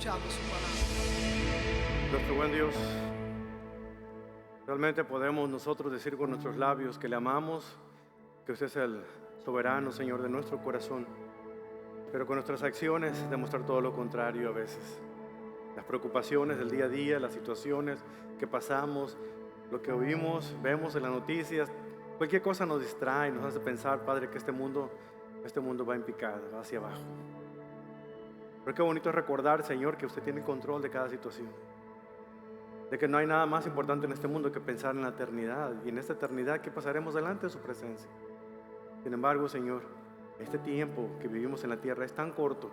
escuchando su palabra. Nuestro buen Dios, realmente podemos nosotros decir con nuestros labios que le amamos, que usted es el soberano, Señor, de nuestro corazón, pero con nuestras acciones demostrar todo lo contrario a veces. Las preocupaciones del día a día, las situaciones que pasamos, lo que oímos, vemos en las noticias, cualquier cosa nos distrae, nos hace pensar, Padre, que este mundo va en picada, va hacia abajo. Pero qué bonito es recordar, Señor, que usted tiene control de cada situación, de que no hay nada más importante en este mundo que pensar en la eternidad, y en esta eternidad que pasaremos delante de su presencia. Sin embargo, Señor, este tiempo que vivimos en la tierra es tan corto,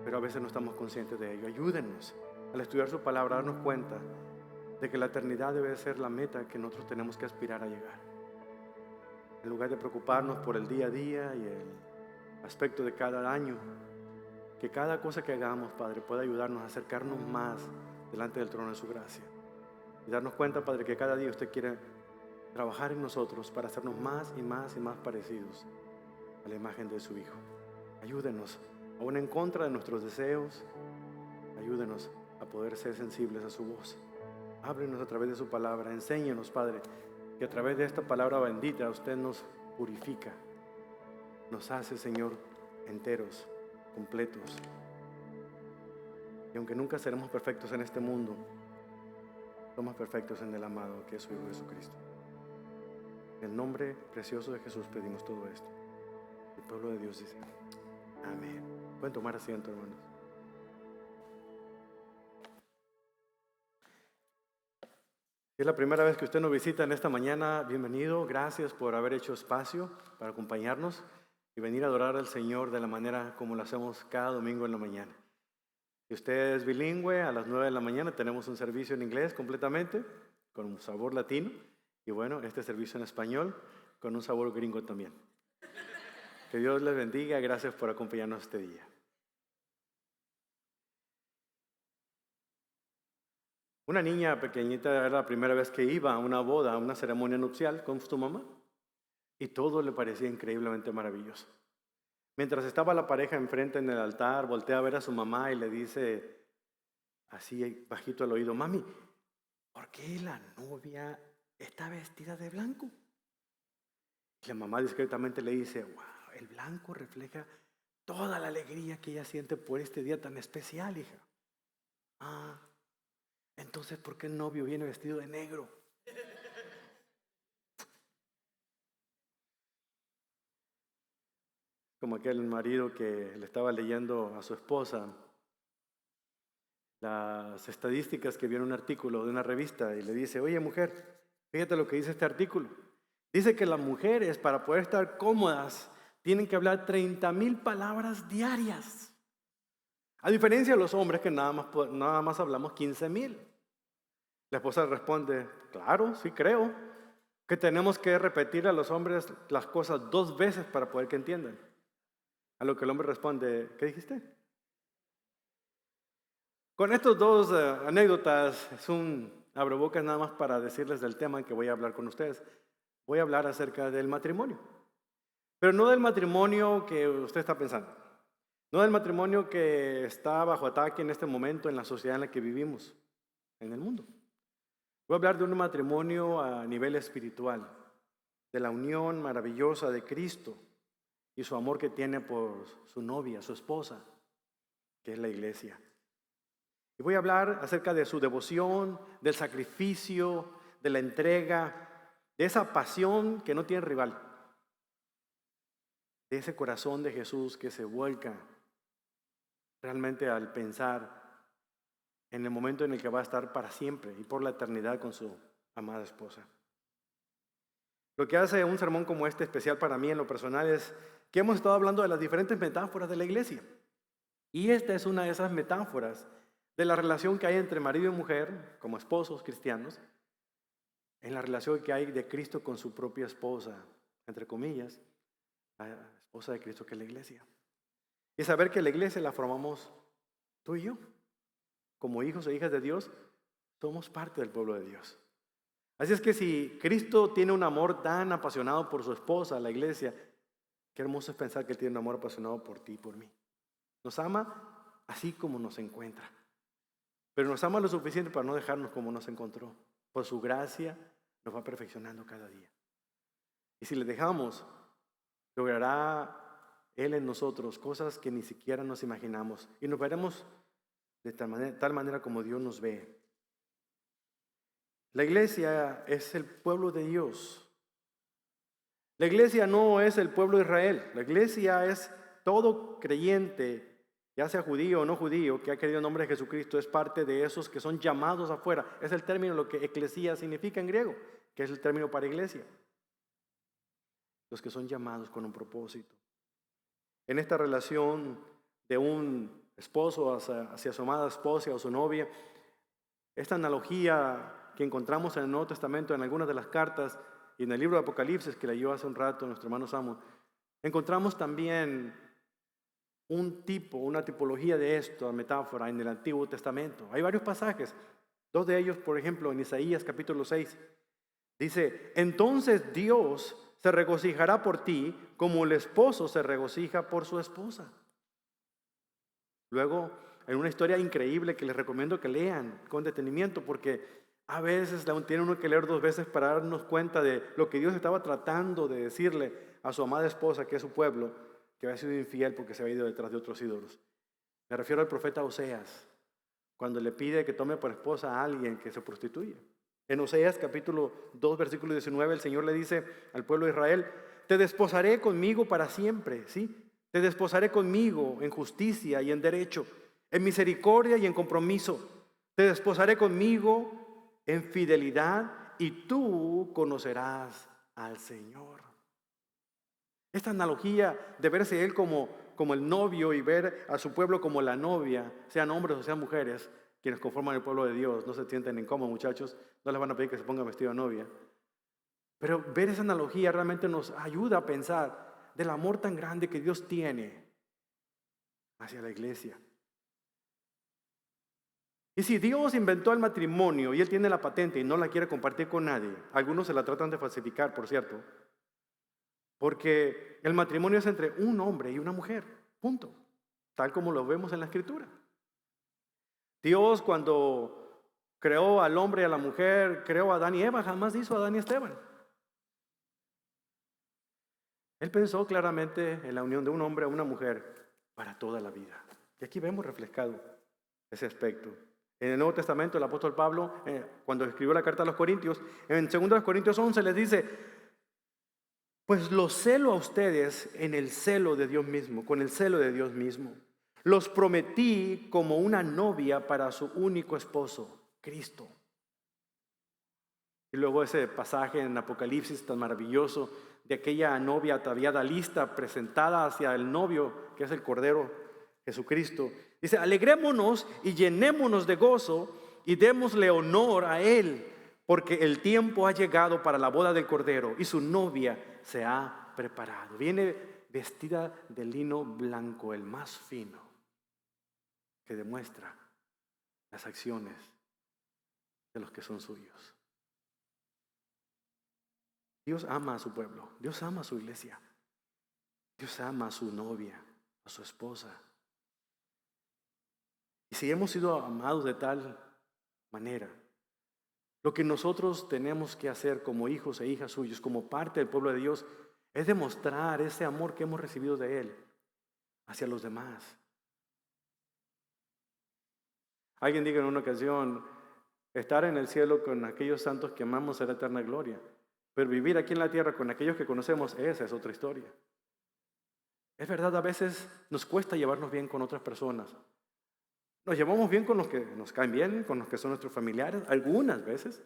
pero a veces no estamos conscientes de ello. Ayúdenos al estudiar su palabra a darnos cuenta de que la eternidad debe ser la meta que nosotros tenemos que aspirar a llegar. En lugar de preocuparnos por el día a día y el aspecto de cada año, que cada cosa que hagamos, Padre, pueda ayudarnos a acercarnos más delante del trono de su gracia. Y darnos cuenta, Padre, que cada día usted quiere trabajar en nosotros para hacernos más y más y más parecidos a la imagen de su Hijo. Ayúdenos, aún en contra de nuestros deseos, ayúdenos a poder ser sensibles a su voz. Háblenos a través de su palabra. Enséñenos, Padre, que a través de esta palabra bendita usted nos purifica, nos hace, Señor, enteros, completos. Y aunque nunca seremos perfectos en este mundo, somos perfectos en el amado que es su Hijo Jesucristo. En el nombre precioso de Jesús pedimos todo esto. El pueblo de Dios dice amén. Pueden tomar asiento, hermanos. Si es la primera vez que usted nos visita en esta mañana, bienvenido. Gracias por haber hecho espacio para acompañarnos y venir a adorar al Señor de la manera como lo hacemos cada domingo en la mañana. Si usted es bilingüe, a las 9 de la mañana tenemos un servicio en inglés completamente, con un sabor latino. Y bueno, este servicio en español, con un sabor gringo también. Que Dios les bendiga. Gracias por acompañarnos este día. Una niña pequeñita era la primera vez que iba a una boda, a una ceremonia nupcial con su mamá. Y todo le parecía increíblemente maravilloso. Mientras estaba la pareja enfrente en el altar, voltea a ver a su mamá y le dice así bajito al oído: mami, ¿por qué la novia está vestida de blanco? Y la mamá discretamente le dice: wow, el blanco refleja toda la alegría que ella siente por este día tan especial, hija. Ah, entonces ¿por qué el novio viene vestido de negro? Como aquel marido que le estaba leyendo a su esposa las estadísticas que vio en un artículo de una revista y le dice: oye, mujer, fíjate lo que dice este artículo. Dice que las mujeres, para poder estar cómodas, tienen que hablar 30,000 palabras diarias. A diferencia de los hombres, que nada más hablamos 15,000. La esposa responde: claro, sí creo que tenemos que repetir a los hombres las cosas 2 veces para poder que entiendan. A lo que el hombre responde: ¿qué dijiste? Con estas dos anécdotas es un abrebocas nada más para decirles del tema en que voy a hablar con ustedes. Voy a hablar acerca del matrimonio. Pero no del matrimonio que usted está pensando. No del matrimonio que está bajo ataque en este momento en la sociedad en la que vivimos, en el mundo. Voy a hablar de un matrimonio a nivel espiritual, de la unión maravillosa de Cristo y su amor que tiene por su novia, su esposa, que es la iglesia. Y voy a hablar acerca de su devoción, del sacrificio, de la entrega, de esa pasión que no tiene rival, de ese corazón de Jesús que se vuelca realmente al pensar en el momento en el que va a estar para siempre y por la eternidad con su amada esposa. Lo que hace un sermón como este especial para mí en lo personal es que hemos estado hablando de las diferentes metáforas de la iglesia. Y esta es una de esas metáforas de la relación que hay entre marido y mujer, como esposos cristianos, en la relación que hay de Cristo con su propia esposa, entre comillas, la esposa de Cristo, que es la iglesia. Y saber que la iglesia la formamos tú y yo. Como hijos e hijas de Dios, somos parte del pueblo de Dios. Así es que si Cristo tiene un amor tan apasionado por su esposa, la iglesia, qué hermoso es pensar que Él tiene un amor apasionado por ti y por mí. Nos ama así como nos encuentra. Pero nos ama lo suficiente para no dejarnos como nos encontró. Por su gracia nos va perfeccionando cada día. Y si le dejamos, logrará Él en nosotros cosas que ni siquiera nos imaginamos. Y nos veremos de tal manera como Dios nos ve. La iglesia es el pueblo de Dios. La iglesia no es el pueblo de Israel. La iglesia es todo creyente, ya sea judío o no judío, que ha creído en nombre de Jesucristo, es parte de esos que son llamados afuera. Es el término, lo que eclesía significa en griego, que es el término para iglesia. Los que son llamados con un propósito. En esta relación de un esposo hacia su amada esposa o su novia, esta analogía que encontramos en el Nuevo Testamento, en algunas de las cartas y en el libro de Apocalipsis que leyó hace un rato nuestro hermano Samuel, encontramos también una tipología de esta metáfora en el Antiguo Testamento. Hay varios pasajes, dos de ellos, por ejemplo, en Isaías capítulo 6. Dice, entonces Dios se regocijará por ti como el esposo se regocija por su esposa. Luego, en una historia increíble que les recomiendo que lean con detenimiento, porque a veces tiene uno que leer 2 veces para darnos cuenta de lo que Dios estaba tratando de decirle a su amada esposa, que es su pueblo, que había sido infiel porque se había ido detrás de otros ídolos. Me refiero al profeta Oseas, cuando le pide que tome por esposa a alguien que se prostituye. En Oseas capítulo 2, versículo 19, el Señor le dice al pueblo de Israel, te desposaré conmigo para siempre, ¿sí? Te desposaré conmigo en justicia y en derecho, en misericordia y en compromiso. Te desposaré conmigo en fidelidad y tú conocerás al Señor. Esta analogía de verse Él como el novio y ver a su pueblo como la novia, sean hombres o sean mujeres, quienes conforman el pueblo de Dios, no se sienten incómodos, muchachos, no les van a pedir que se pongan vestido de novia. Pero ver esa analogía realmente nos ayuda a pensar del amor tan grande que Dios tiene hacia la iglesia. Y si Dios inventó el matrimonio y Él tiene la patente y no la quiere compartir con nadie, algunos se la tratan de falsificar, por cierto, porque el matrimonio es entre un hombre y una mujer, punto, tal como lo vemos en la Escritura. Dios, cuando creó al hombre y a la mujer, creó a Adán y Eva, jamás hizo a Adán y Esteban. Él pensó claramente en la unión de un hombre a una mujer para toda la vida. Y aquí vemos reflejado ese aspecto. En el Nuevo Testamento, el apóstol Pablo, cuando escribió la carta a los Corintios, en 2 Corintios 11 les dice, pues los celo a ustedes en el celo de Dios mismo, con el celo de Dios mismo. Los prometí como una novia para su único esposo, Cristo. Y luego ese pasaje en Apocalipsis tan maravilloso de aquella novia ataviada lista, presentada hacia el novio, que es el Cordero Jesucristo. Dice, alegrémonos y llenémonos de gozo y démosle honor a Él, porque el tiempo ha llegado para la boda del Cordero y su novia se ha preparado. Viene vestida de lino blanco, el más fino, que demuestra las acciones de los que son suyos. Dios ama a su pueblo, Dios ama a su iglesia, Dios ama a su novia, a su esposa. Y si hemos sido amados de tal manera, lo que nosotros tenemos que hacer como hijos e hijas suyos, como parte del pueblo de Dios, es demostrar ese amor que hemos recibido de Él hacia los demás. Alguien dijo en una ocasión, estar en el cielo con aquellos santos que amamos será eterna gloria, pero vivir aquí en la tierra con aquellos que conocemos, esa es otra historia. Es verdad, a veces nos cuesta llevarnos bien con otras personas. Nos llevamos bien con los que nos caen bien, con los que son nuestros familiares, algunas veces,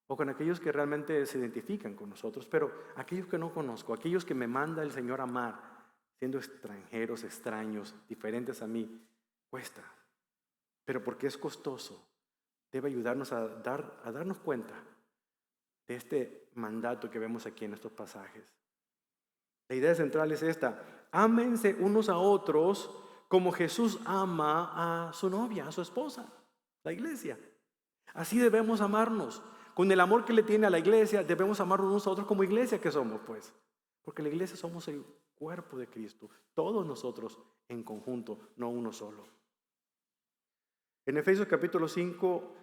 o con aquellos que realmente se identifican con nosotros, pero aquellos que no conozco, aquellos que me manda el Señor a amar, siendo extranjeros, extraños, diferentes a mí, cuesta. Pero porque es costoso, debe ayudarnos a darnos cuenta de este mandato que vemos aquí en estos pasajes. La idea central es esta: ámense unos a otros como Jesús ama a su novia, a su esposa, la iglesia. Así debemos amarnos. Con el amor que le tiene a la iglesia, debemos amarnos unos a otros como iglesia que somos, pues. Porque la iglesia somos el cuerpo de Cristo. Todos nosotros en conjunto, no uno solo. En Efesios capítulo 5,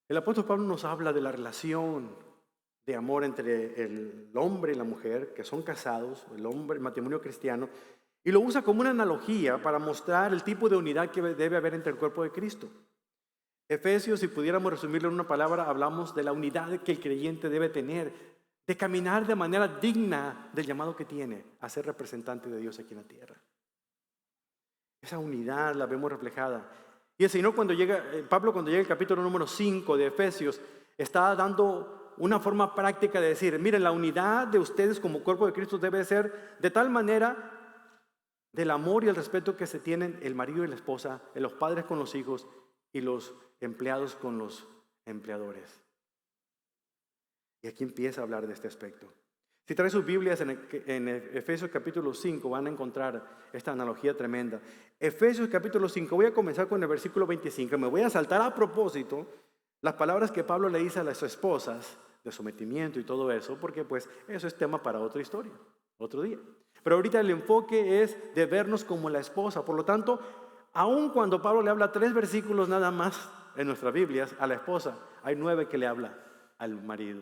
el apóstol Pablo nos habla de la relación de amor entre el hombre y la mujer, que son casados, el hombre, el matrimonio cristiano, y lo usa como una analogía para mostrar el tipo de unidad que debe haber entre el cuerpo de Cristo. Efesios, si pudiéramos resumirlo en una palabra, hablamos de la unidad que el creyente debe tener, de caminar de manera digna del llamado que tiene a ser representante de Dios aquí en la tierra. Esa unidad la vemos reflejada. Y el Señor Pablo cuando llega al capítulo número 5 de Efesios, está dando una forma práctica de decir, miren, la unidad de ustedes como cuerpo de Cristo debe ser de tal manera del amor y el respeto que se tienen el marido y la esposa, los padres con los hijos y los empleados con los empleadores. Y aquí empieza a hablar de este aspecto. Si traen sus Biblias en Efesios capítulo 5 van a encontrar esta analogía tremenda. Efesios capítulo 5, voy a comenzar con el versículo 25. Me voy a saltar a propósito las palabras que Pablo le dice a las esposas de sometimiento y todo eso, porque pues eso es tema para otra historia, otro día. Pero ahorita el enfoque es de vernos como la esposa. Por lo tanto, aun cuando Pablo le habla 3 versículos nada más en nuestras Biblias a la esposa, hay 9 que le habla al marido.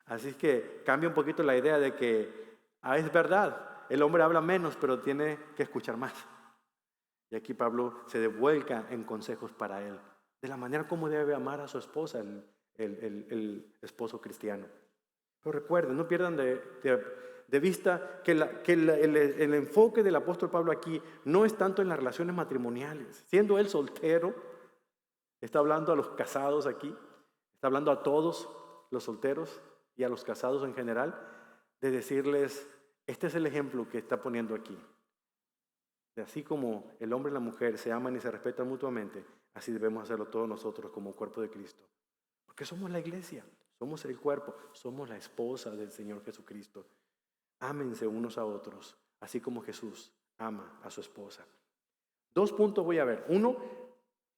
Así que cambia un poquito la idea de que es verdad, el hombre habla menos, pero tiene que escuchar más. Y aquí Pablo se devuelca en consejos para él, de la manera como debe amar a su esposa el esposo cristiano. Pero recuerden, no pierdan de vista que el enfoque del apóstol Pablo aquí no es tanto en las relaciones matrimoniales. Siendo él soltero, está hablando a los casados aquí, está hablando a todos los solteros y a los casados en general, de decirles, este es el ejemplo que está poniendo aquí. De así como el hombre y la mujer se aman y se respetan mutuamente, así debemos hacerlo todos nosotros como cuerpo de Cristo. Porque somos la iglesia, somos el cuerpo, somos la esposa del Señor Jesucristo. Ámense unos a otros, así como Jesús ama a su esposa. 2 puntos voy a ver. 1,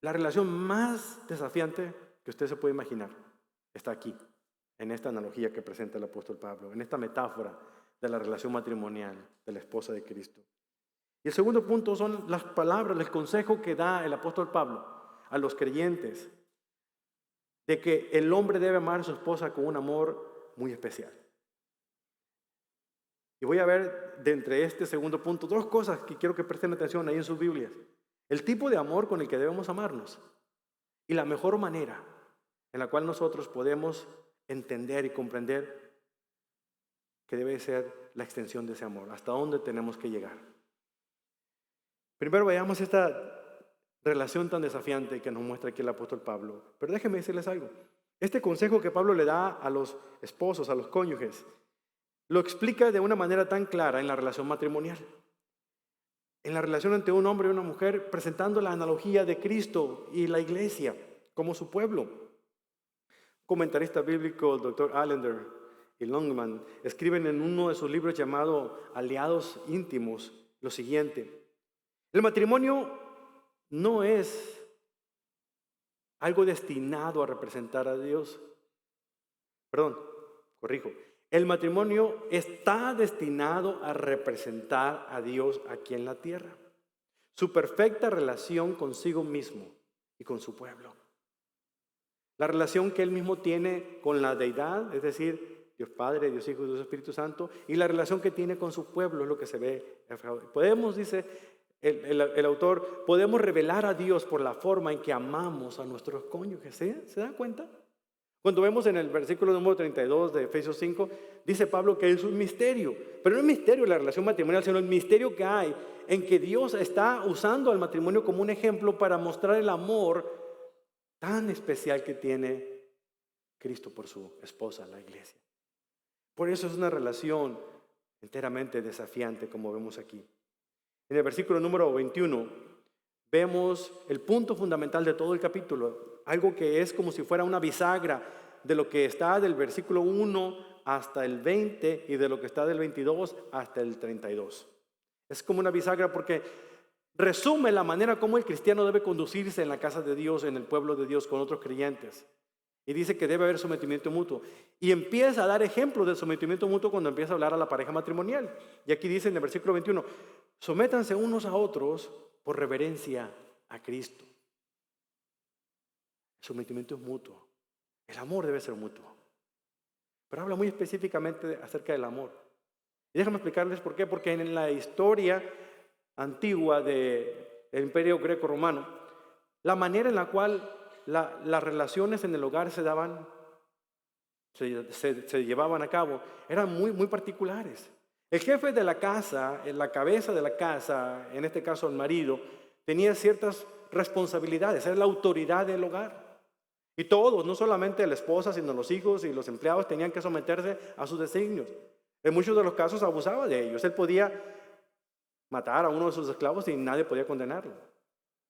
la relación más desafiante que usted se puede imaginar está aquí, en esta analogía que presenta el apóstol Pablo, en esta metáfora de la relación matrimonial de la esposa de Cristo. Y el segundo punto son las palabras, el consejo que da el apóstol Pablo a los creyentes, de que el hombre debe amar a su esposa con un amor muy especial. Y voy a ver de entre este segundo punto 2 cosas que quiero que presten atención ahí en sus Biblias. El tipo de amor con el que debemos amarnos y la mejor manera en la cual nosotros podemos entender y comprender que debe ser la extensión de ese amor, hasta dónde tenemos que llegar. Primero veamos esta relación tan desafiante que nos muestra aquí el apóstol Pablo. Pero déjenme decirles algo. Este consejo que Pablo le da a los esposos, a los cónyuges, lo explica de una manera tan clara en la relación matrimonial. En la relación entre un hombre y una mujer, presentando la analogía de Cristo y la iglesia como su pueblo. Comentarista bíblico, el doctor Allender y Longman, escriben en uno de sus libros llamado Aliados Íntimos lo siguiente: el matrimonio no es algo destinado a representar a Dios. El matrimonio está destinado a representar a Dios aquí en la tierra. Su perfecta relación consigo mismo y con su pueblo. La relación que él mismo tiene con la deidad, es decir, Dios Padre, Dios Hijo y Dios Espíritu Santo, y la relación que tiene con su pueblo es lo que se ve. Podemos, dice el autor, podemos revelar a Dios por la forma en que amamos a nuestros cónyuges. ¿Se dan cuenta? Cuando vemos en el versículo número 32 de Efesios 5, dice Pablo que es un misterio. Pero no es misterio la relación matrimonial, sino el misterio que hay en que Dios está usando al matrimonio como un ejemplo para mostrar el amor tan especial que tiene Cristo por su esposa, la iglesia. Por eso es una relación enteramente desafiante, como vemos aquí. En el versículo número 21 vemos el punto fundamental de todo el capítulo, algo que es como si fuera una bisagra de lo que está del versículo 1 hasta el 20 y de lo que está del 22 hasta el 32. Es como una bisagra porque resume la manera como el cristiano debe conducirse en la casa de Dios, en el pueblo de Dios, con otros creyentes. Y dice que debe haber sometimiento mutuo. Y empieza a dar ejemplos del sometimiento mutuo cuando empieza a hablar a la pareja matrimonial. Y aquí dice en el versículo 21, sométanse unos a otros por reverencia a Cristo. El sometimiento es mutuo. El amor debe ser mutuo. Pero habla muy específicamente acerca del amor. Y déjame explicarles por qué. Porque en la historia antigua del Imperio Greco-Romano, la manera en la cual las relaciones en el hogar se daban, se llevaban a cabo, eran muy particulares. El jefe de la casa, la cabeza de la casa, en este caso el marido, tenía ciertas responsabilidades, era la autoridad del hogar. Y todos, no solamente la esposa, sino los hijos y los empleados, tenían que someterse a sus designios. En muchos de los casos abusaba de ellos. Él podía matar a uno de sus esclavos y nadie podía condenarlo.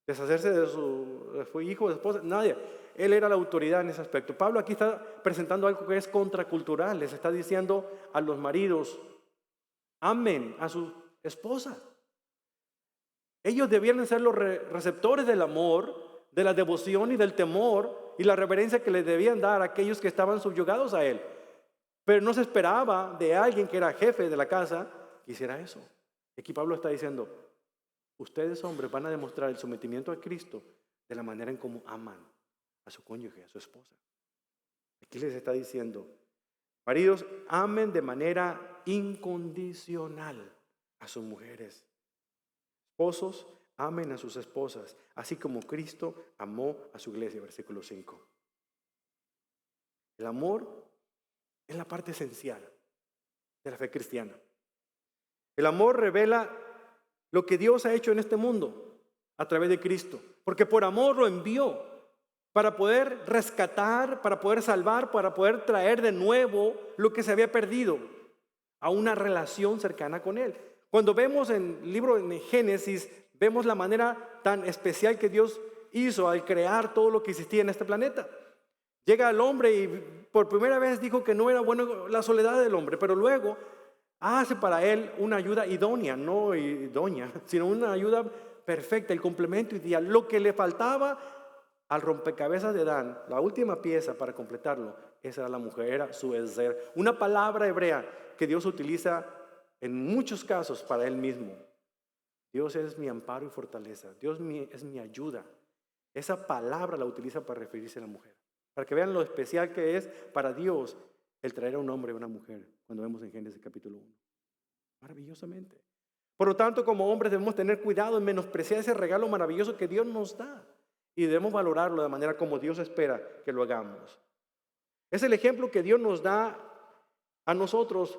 Deshacerse de su hijo, de esposa, nadie. Él era la autoridad en ese aspecto. Pablo aquí está presentando algo que es contracultural. Les está diciendo a los maridos: amen a sus esposas. Ellos debían ser los receptores del amor, de la devoción y del temor y la reverencia que les debían dar a aquellos que estaban subyugados a él. Pero no se esperaba de alguien que era jefe de la casa que hiciera eso. Aquí Pablo está diciendo: ustedes, hombres, van a demostrar el sometimiento a Cristo de la manera en cómo aman a su cónyuge, a su esposa. Aquí les está diciendo: maridos, amen de manera incondicional a sus mujeres. Esposos, amen a sus esposas, así como Cristo amó a su iglesia. Versículo 5. El amor es la parte esencial de la fe cristiana. El amor revela lo que Dios ha hecho en este mundo a través de Cristo, porque por amor lo envió para poder rescatar, para poder salvar, para poder traer de nuevo lo que se había perdido a una relación cercana con Él. Cuando vemos en el libro de Génesis, vemos la manera tan especial que Dios hizo al crear todo lo que existía en este planeta. Llega el hombre y por primera vez dijo que no era bueno la soledad del hombre, pero luego hace para él una ayuda idónea, no idónea, sino una ayuda perfecta, el complemento ideal. Lo que le faltaba al rompecabezas de Adán, la última pieza para completarlo, esa era la mujer, era su ezer, una palabra hebrea que Dios utiliza en muchos casos para Él mismo. Dios es mi amparo y fortaleza, Dios es mi ayuda. Esa palabra la utiliza para referirse a la mujer, para que vean lo especial que es para Dios el traer a un hombre y a una mujer, cuando vemos en Génesis capítulo 1. Maravillosamente. Por lo tanto, como hombres debemos tener cuidado en menospreciar ese regalo maravilloso que Dios nos da, y debemos valorarlo de manera como Dios espera que lo hagamos. Es el ejemplo que Dios nos da a nosotros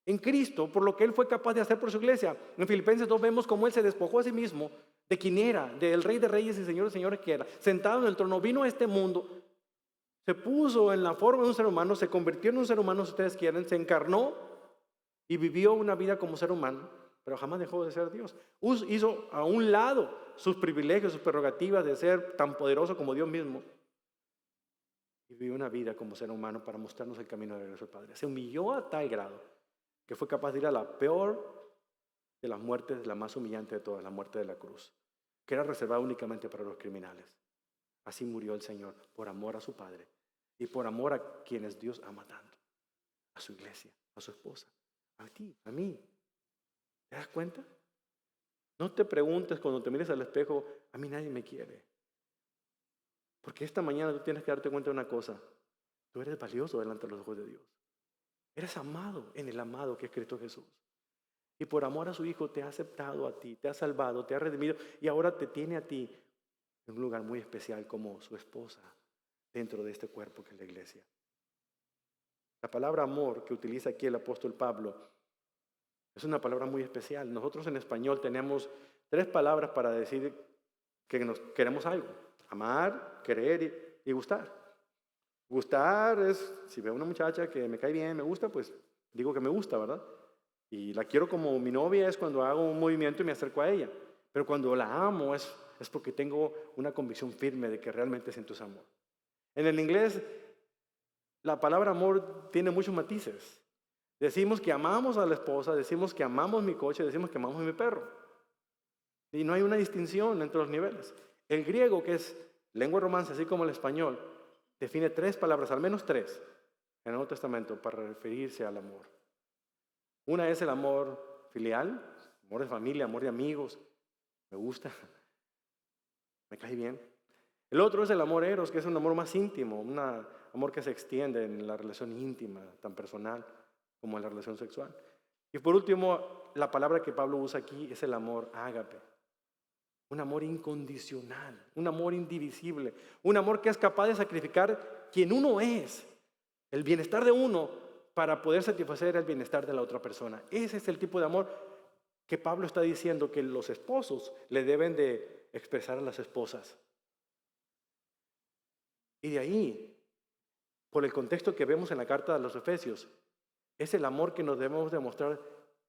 en Cristo, por lo que Él fue capaz de hacer por su iglesia. En Filipenses 2 vemos cómo Él se despojó a sí mismo de quien era, del Rey de Reyes y Señor de Señores que era. Sentado en el trono, vino a este mundo, se puso en la forma de un ser humano, se convirtió en un ser humano, si ustedes quieren, se encarnó y vivió una vida como ser humano, pero jamás dejó de ser Dios. Hizo a un lado sus privilegios, sus prerrogativas de ser tan poderoso como Dios mismo, y vivió una vida como ser humano para mostrarnos el camino de regreso al Padre. Se humilló a tal grado que fue capaz de ir a la peor de las muertes, la más humillante de todas, la muerte de la cruz, que era reservada únicamente para los criminales. Así murió el Señor, por amor a su Padre y por amor a quienes Dios ama tanto, a su iglesia, a su esposa, a ti, a mí. ¿Te das cuenta? No te preguntes cuando te mires al espejo: a mí nadie me quiere. Porque esta mañana tú tienes que darte cuenta de una cosa: tú eres valioso delante de los ojos de Dios. Eres amado en el amado que es Cristo Jesús. Y por amor a su Hijo te ha aceptado a ti, te ha salvado, te ha redimido y ahora te tiene a ti en un lugar muy especial como su esposa dentro de este cuerpo que es la iglesia. La palabra amor que utiliza aquí el apóstol Pablo es una palabra muy especial. Nosotros en español tenemos 3 palabras para decir que nos queremos algo: amar, querer y gustar. Gustar es, si veo una muchacha que me cae bien, me gusta, pues digo que me gusta, ¿verdad? Y la quiero como mi novia es cuando hago un movimiento y me acerco a ella. Pero cuando la amo es porque tengo una convicción firme de que realmente siento ese amor. En el inglés, la palabra amor tiene muchos matices. Decimos que amamos a la esposa, decimos que amamos mi coche, decimos que amamos a mi perro. Y no hay una distinción entre los niveles. El griego, que es lengua romance, así como el español, define 3 palabras, al menos 3, en el Nuevo Testamento para referirse al amor. Una es el amor filial, amor de familia, amor de amigos. Me gusta, me cae bien. El otro es el amor eros, que es un amor más íntimo, un amor que se extiende en la relación íntima, tan personal como en la relación sexual. Y por último, la palabra que Pablo usa aquí es el amor ágape. Un amor incondicional, un amor indivisible, un amor que es capaz de sacrificar quien uno es, el bienestar de uno, para poder satisfacer el bienestar de la otra persona. Ese es el tipo de amor que Pablo está diciendo que los esposos le deben de expresar a las esposas. Y de ahí, por el contexto que vemos en la carta de los Efesios, es el amor que nos debemos demostrar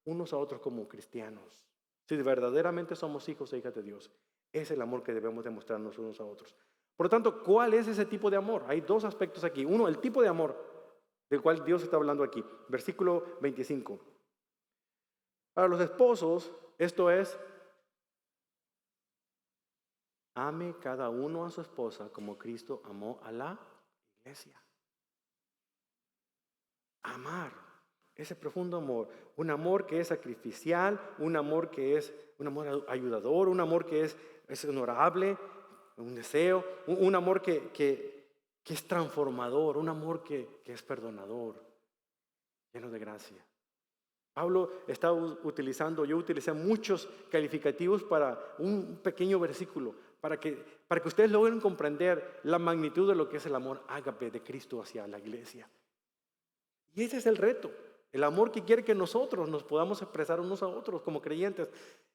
unos a otros como cristianos. Si verdaderamente somos hijos e hijas de Dios, es el amor que debemos demostrarnos unos a otros. Por lo tanto, ¿cuál es ese tipo de amor? Hay dos aspectos aquí. Uno, el tipo de amor del cual Dios está hablando aquí. Versículo 25. Para los esposos, esto es: ame cada uno a su esposa como Cristo amó a la iglesia. Amar, ese profundo amor, un amor que es sacrificial, un amor que es un amor ayudador, un amor que es honorable, un deseo, un amor que es transformador, un amor que es perdonador, lleno de gracia. Pablo está utilizando, yo utilicé muchos calificativos para un pequeño versículo, para que ustedes logren comprender la magnitud de lo que es el amor ágape de Cristo hacia la iglesia. Y ese es el reto, el amor que quiere que nosotros nos podamos expresar unos a otros como creyentes.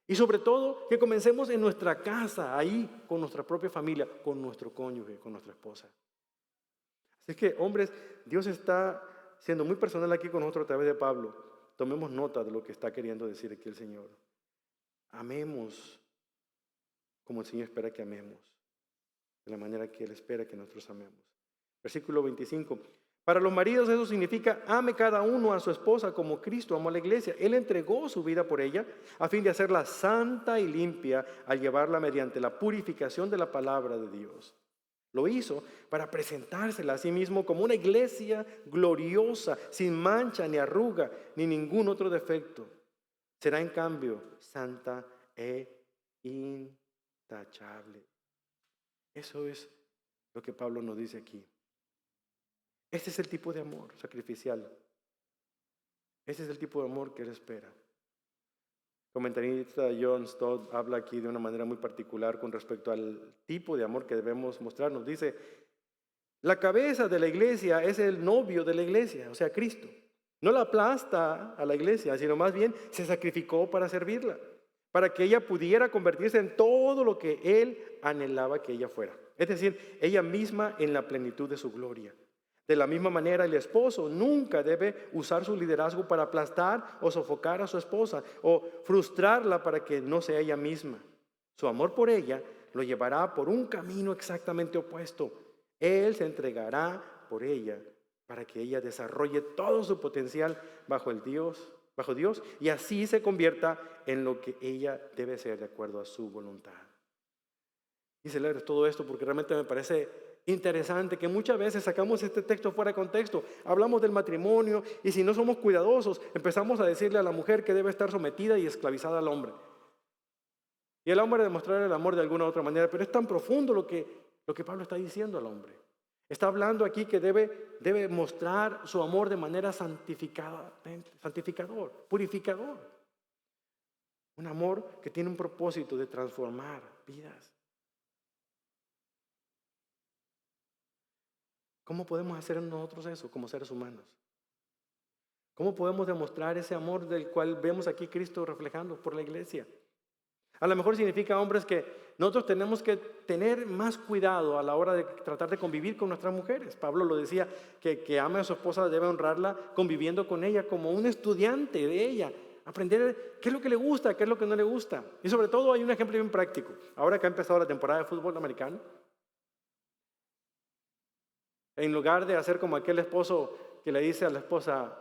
Y sobre todo, que comencemos en nuestra casa, ahí, con nuestra propia familia, con nuestro cónyuge, con nuestra esposa. Así que, hombres, Dios está siendo muy personal aquí con nosotros a través de Pablo. Tomemos nota de lo que está queriendo decir aquí el Señor. Amemos como el Señor espera que amemos, de la manera que Él espera que nosotros amemos. Versículo 25. Para los maridos eso significa: ame cada uno a su esposa como Cristo amó a la iglesia. Él entregó su vida por ella a fin de hacerla santa y limpia al llevarla mediante la purificación de la palabra de Dios. Lo hizo para presentársela a sí mismo como una iglesia gloriosa, sin mancha ni arruga ni ningún otro defecto. Será en cambio santa e intachable. Eso es lo que Pablo nos dice aquí. Este es el tipo de amor sacrificial. Este es el tipo de amor que Él espera. El comentarista John Stott habla aquí de una manera muy particular con respecto al tipo de amor que debemos mostrarnos. Dice: la cabeza de la iglesia es el novio de la iglesia, o sea, Cristo. No la aplasta a la iglesia, sino más bien se sacrificó para servirla, para que ella pudiera convertirse en todo lo que Él anhelaba que ella fuera. Es decir, ella misma en la plenitud de su gloria. De la misma manera, el esposo nunca debe usar su liderazgo para aplastar o sofocar a su esposa o frustrarla para que no sea ella misma. Su amor por ella lo llevará por un camino exactamente opuesto. Él se entregará por ella para que ella desarrolle todo su potencial bajo Dios y así se convierta en lo que ella debe ser de acuerdo a su voluntad. Quise leer todo esto porque realmente me parece interesante que muchas veces sacamos este texto fuera de contexto. Hablamos del matrimonio y si no somos cuidadosos, empezamos a decirle a la mujer que debe estar sometida y esclavizada al hombre. Y el hombre demostrar el amor de alguna u otra manera, pero es tan profundo lo que Pablo está diciendo al hombre. Está hablando aquí que debe mostrar su amor de manera santificador, purificador. Un amor que tiene un propósito de transformar vidas. ¿Cómo podemos hacer nosotros eso como seres humanos? ¿Cómo podemos demostrar ese amor del cual vemos aquí Cristo reflejando por la iglesia? A lo mejor significa, hombres, que nosotros tenemos que tener más cuidado a la hora de tratar de convivir con nuestras mujeres. Pablo lo decía, que ame a su esposa debe honrarla conviviendo con ella como un estudiante de ella. Aprender qué es lo que le gusta, qué es lo que no le gusta. Y sobre todo hay un ejemplo bien práctico. Ahora que ha empezado la temporada de fútbol americano, en lugar de hacer como aquel esposo que le dice a la esposa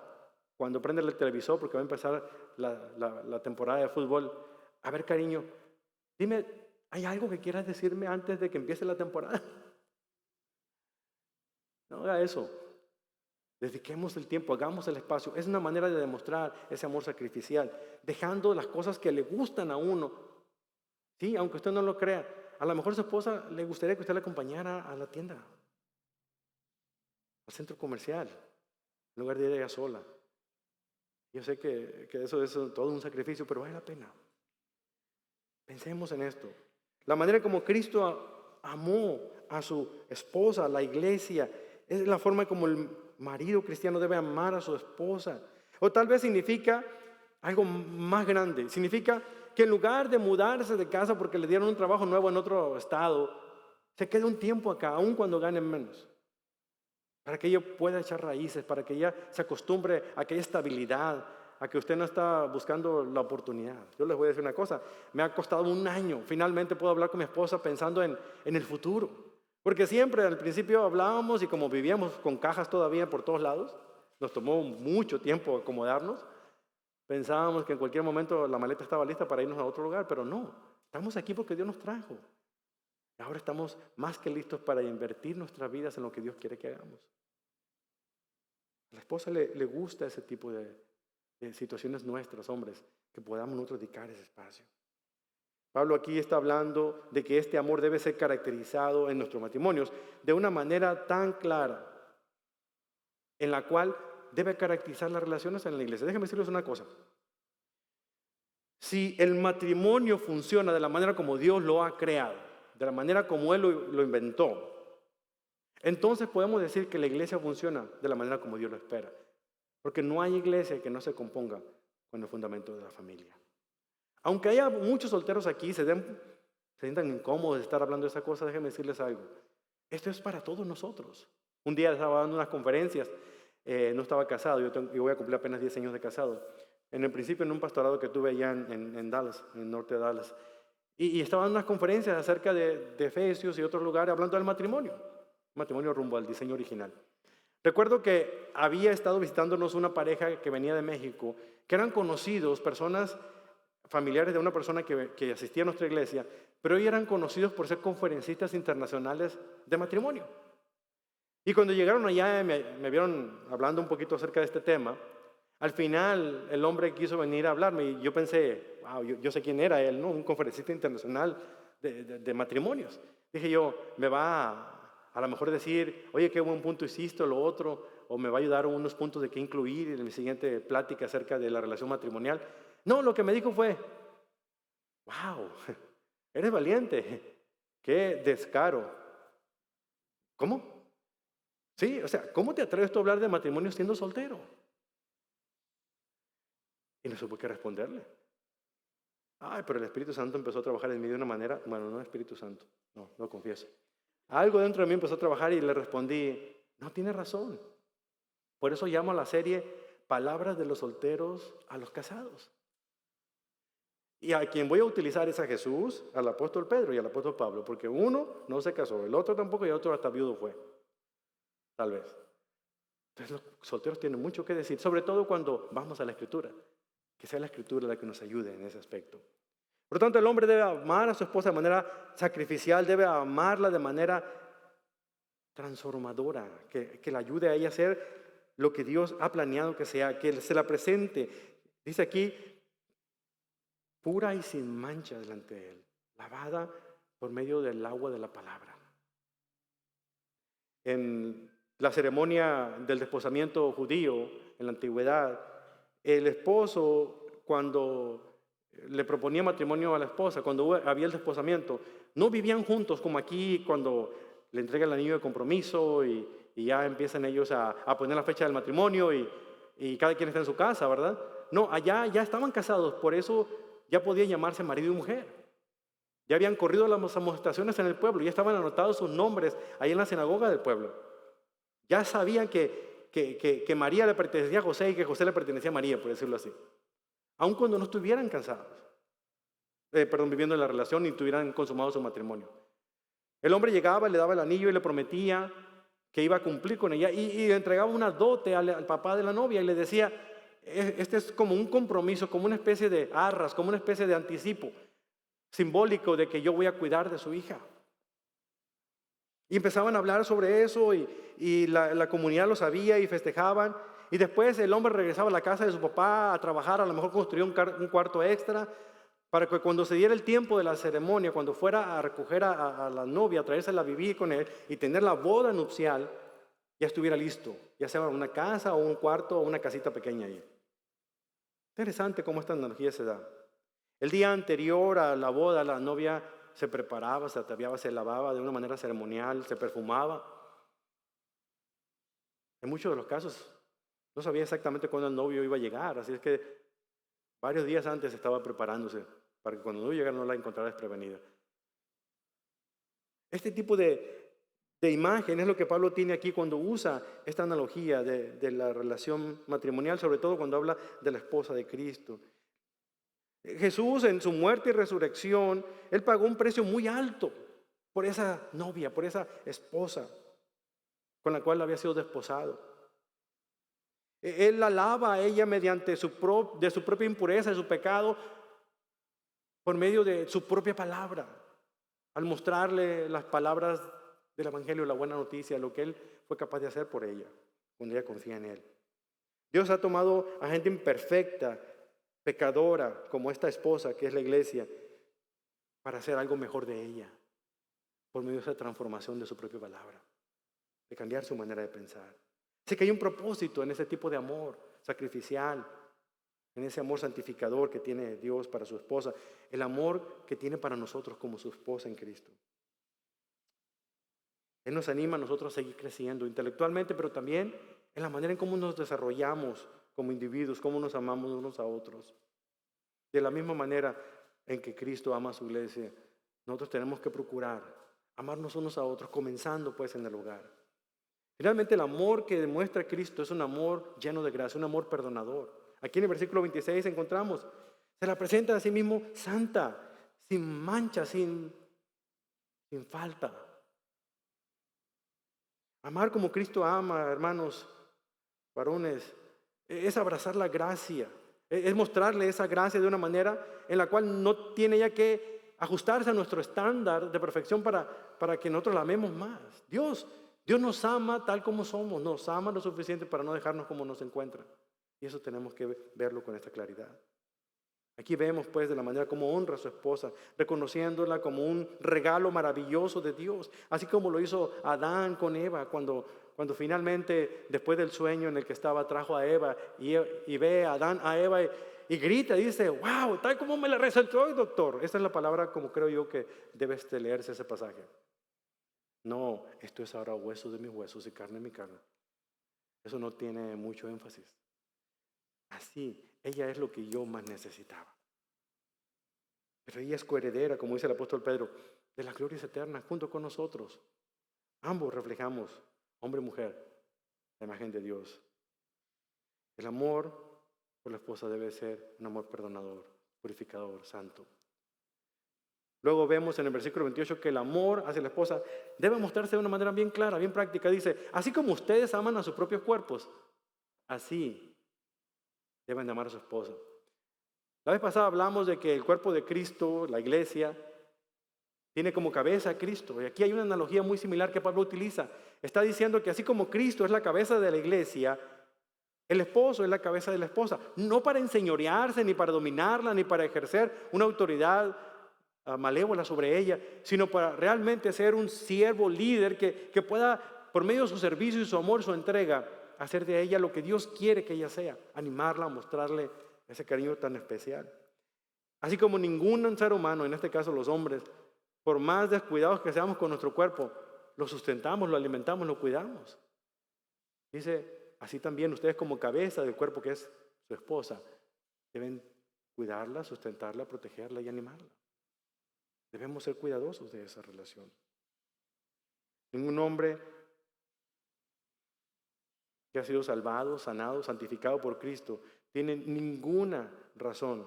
cuando prende el televisor porque va a empezar la temporada de fútbol: a ver, cariño, dime, ¿hay algo que quieras decirme antes de que empiece la temporada? No haga eso. Dediquemos el tiempo, hagamos el espacio. Es una manera de demostrar ese amor sacrificial, dejando las cosas que le gustan a uno. Sí, aunque usted no lo crea, a lo mejor a su esposa le gustaría que usted la acompañara a la tienda, al centro comercial, en lugar de ir ella sola. Yo sé que eso es todo un sacrificio, pero vale la pena. Pensemos en esto. La manera como Cristo amó a su esposa, a la iglesia, es la forma como el marido cristiano debe amar a su esposa. O tal vez significa algo más grande. Significa que en lugar de mudarse de casa porque le dieron un trabajo nuevo en otro estado, se quede un tiempo acá, aun cuando ganen menos. Para que ella pueda echar raíces, para que ella se acostumbre a que haya estabilidad, a que usted no está buscando la oportunidad. Yo les voy a decir una cosa, me ha costado un año, finalmente puedo hablar con mi esposa pensando en el futuro. Porque siempre al principio hablábamos y como vivíamos con cajas todavía por todos lados, nos tomó mucho tiempo acomodarnos. Pensábamos que en cualquier momento la maleta estaba lista para irnos a otro lugar, pero no, estamos aquí porque Dios nos trajo. Ahora estamos más que listos para invertir nuestras vidas en lo que Dios quiere que hagamos. A la esposa le gusta ese tipo de situaciones nuestras, hombres, que podamos nosotros dedicar ese espacio. Pablo aquí está hablando de que este amor debe ser caracterizado en nuestros matrimonios de una manera tan clara, en la cual debe caracterizar las relaciones en la iglesia. Déjenme decirles una cosa. Si el matrimonio funciona de la manera como Dios lo ha creado, de la manera como Él lo inventó, entonces podemos decir que la iglesia funciona de la manera como Dios lo espera. Porque no hay iglesia que no se componga con el fundamento de la familia. Aunque haya muchos solteros aquí, se sientan incómodos de estar hablando de esa cosa, déjenme decirles algo. Esto es para todos nosotros. Un día estaba dando unas conferencias, no estaba casado, yo voy a cumplir apenas 10 años de casado. En el principio en un pastorado que tuve allá en Dallas, en el norte de Dallas. Y estaba dando unas conferencias acerca de Efesios y otros lugares hablando del matrimonio rumbo al diseño original. Recuerdo que había estado visitándonos una pareja que venía de México, que eran conocidos, personas familiares de una persona que asistía a nuestra iglesia, pero ellos eran conocidos por ser conferencistas internacionales de matrimonio. Y cuando llegaron allá me vieron hablando un poquito acerca de este tema. Al final el hombre quiso venir a hablarme y yo pensé, wow, yo sé quién era él, ¿no? Un conferencista internacional de matrimonios. Dije yo, me va a lo mejor decir, oye, qué buen punto hiciste, lo otro, o me va a ayudar unos puntos de qué incluir en mi siguiente plática acerca de la relación matrimonial. No, lo que me dijo fue, wow, eres valiente, qué descaro. ¿Cómo? Sí, o sea, ¿cómo te atreves tú a hablar de matrimonio siendo soltero? Y no supe qué responderle. Ay, pero el Espíritu Santo empezó a trabajar en mí de una manera, bueno, no el Espíritu Santo, no, lo confieso. Algo dentro de mí empezó a trabajar y le respondí, no, tiene razón. Por eso llamo a la serie Palabras de los solteros a los casados. Y a quien voy a utilizar es a Jesús, al apóstol Pedro y al apóstol Pablo, porque uno no se casó, el otro tampoco y el otro hasta viudo fue, tal vez. Entonces los solteros tienen mucho que decir, sobre todo cuando vamos a la Escritura, que sea la Escritura la que nos ayude en ese aspecto. Por lo tanto, el hombre debe amar a su esposa de manera sacrificial, debe amarla de manera transformadora, que la ayude a ella a ser lo que Dios ha planeado que sea, que se la presente. Dice aquí, pura y sin mancha delante de Él, lavada por medio del agua de la palabra. En la ceremonia del desposamiento judío, en la antigüedad, el esposo, cuando le proponía matrimonio a la esposa, cuando había el desposamiento, no vivían juntos como aquí cuando le entrega el anillo de compromiso y ya empiezan ellos a poner la fecha del matrimonio y cada quien está en su casa, ¿verdad? No, allá ya estaban casados, por eso ya podían llamarse marido y mujer. Ya habían corrido las amonestaciones en el pueblo, ya estaban anotados sus nombres ahí en la sinagoga del pueblo. Ya sabían que María le pertenecía a José y que José le pertenecía a María, por decirlo así. Aun cuando no estuvieran casados, viviendo en la relación y tuvieran consumado su matrimonio. El hombre llegaba, le daba el anillo y le prometía que iba a cumplir con ella y le entregaba una dote al papá de la novia y le decía, este es como un compromiso, como una especie de arras, como una especie de anticipo simbólico de que yo voy a cuidar de su hija. Y empezaban a hablar sobre eso y la comunidad lo sabía y festejaban. Y después el hombre regresaba a la casa de su papá a trabajar, a lo mejor construía un cuarto extra para que cuando se diera el tiempo de la ceremonia, cuando fuera a recoger a la novia, a traérsela a vivir con él y tener la boda nupcial, ya estuviera listo, ya sea una casa o un cuarto o una casita pequeña ahí. Interesante cómo esta analogía se da. El día anterior a la boda, la novia se preparaba, se ataviaba, se lavaba de una manera ceremonial, se perfumaba. En muchos de los casos no sabía exactamente cuándo el novio iba a llegar, así es que varios días antes estaba preparándose para que cuando no llegara no la encontrara desprevenida. Este tipo de imagen es lo que Pablo tiene aquí cuando usa esta analogía de la relación matrimonial, sobre todo cuando habla de la esposa de Cristo. Jesús en su muerte y resurrección, Él pagó un precio muy alto por esa novia, por esa esposa con la cual había sido desposado. Él la lava a ella mediante de su propia impureza, de su pecado, por medio de su propia palabra, al mostrarle las palabras del Evangelio, la buena noticia, lo que Él fue capaz de hacer por ella, cuando ella confía en Él. Dios ha tomado a gente imperfecta, pecadora, como esta esposa que es la iglesia, para hacer algo mejor de ella, por medio de esa transformación de su propia palabra, de cambiar su manera de pensar. Así que hay un propósito en ese tipo de amor sacrificial, en ese amor santificador que tiene Dios para su esposa, el amor que tiene para nosotros como su esposa en Cristo. Él nos anima a nosotros a seguir creciendo intelectualmente, pero también en la manera en cómo nos desarrollamos como individuos, cómo nos amamos unos a otros. De la misma manera en que Cristo ama a su iglesia, nosotros tenemos que procurar amarnos unos a otros, comenzando pues en el hogar. Finalmente, el amor que demuestra Cristo es un amor lleno de gracia, un amor perdonador. Aquí en el versículo 26 encontramos, se la presenta a sí mismo santa, sin mancha, sin falta. Amar como Cristo ama, hermanos, varones, es abrazar la gracia, es mostrarle esa gracia de una manera en la cual no tiene ya que ajustarse a nuestro estándar de perfección para que nosotros la amemos más. Dios nos ama tal como somos, nos ama lo suficiente para no dejarnos como nos encuentra. Y eso tenemos que verlo con esta claridad. Aquí vemos pues de la manera como honra a su esposa, reconociéndola como un regalo maravilloso de Dios, así como lo hizo Adán con Eva cuando finalmente después del sueño en el que estaba trajo a Eva y ve a Adán a Eva y grita y dice, wow, tal como me la recetó hoy, doctor. Esta es la palabra como creo yo que debes de leerse ese pasaje. No, esto es ahora hueso de mis huesos y carne de mi carne. Eso no tiene mucho énfasis. Así, ella es lo que yo más necesitaba. Pero ella es coheredera, como dice el apóstol Pedro, de las glorias eternas junto con nosotros. Ambos reflejamos, hombre y mujer, la imagen de Dios. El amor por la esposa debe ser un amor perdonador, purificador, santo. Luego vemos en el versículo 28 que el amor hacia la esposa debe mostrarse de una manera bien clara, bien práctica. Dice, así como ustedes aman a sus propios cuerpos, así deben de amar a su esposa. La vez pasada hablamos de que el cuerpo de Cristo, la iglesia, tiene como cabeza a Cristo. Y aquí hay una analogía muy similar que Pablo utiliza. Está diciendo que así como Cristo es la cabeza de la iglesia, el esposo es la cabeza de la esposa. No para enseñorearse, ni para dominarla, ni para ejercer una autoridad malévola sobre ella, sino para realmente ser un siervo líder que pueda, por medio de su servicio y su amor, su entrega, hacer de ella lo que Dios quiere que ella sea, animarla, mostrarle ese cariño tan especial. Así como ningún ser humano, en este caso los hombres, por más descuidados que seamos con nuestro cuerpo, lo sustentamos, lo alimentamos, lo cuidamos. Dice, así también ustedes como cabeza del cuerpo que es su esposa, deben cuidarla, sustentarla, protegerla y animarla. Debemos ser cuidadosos de esa relación. Ningún hombre que ha sido salvado, sanado, santificado por Cristo, tiene ninguna razón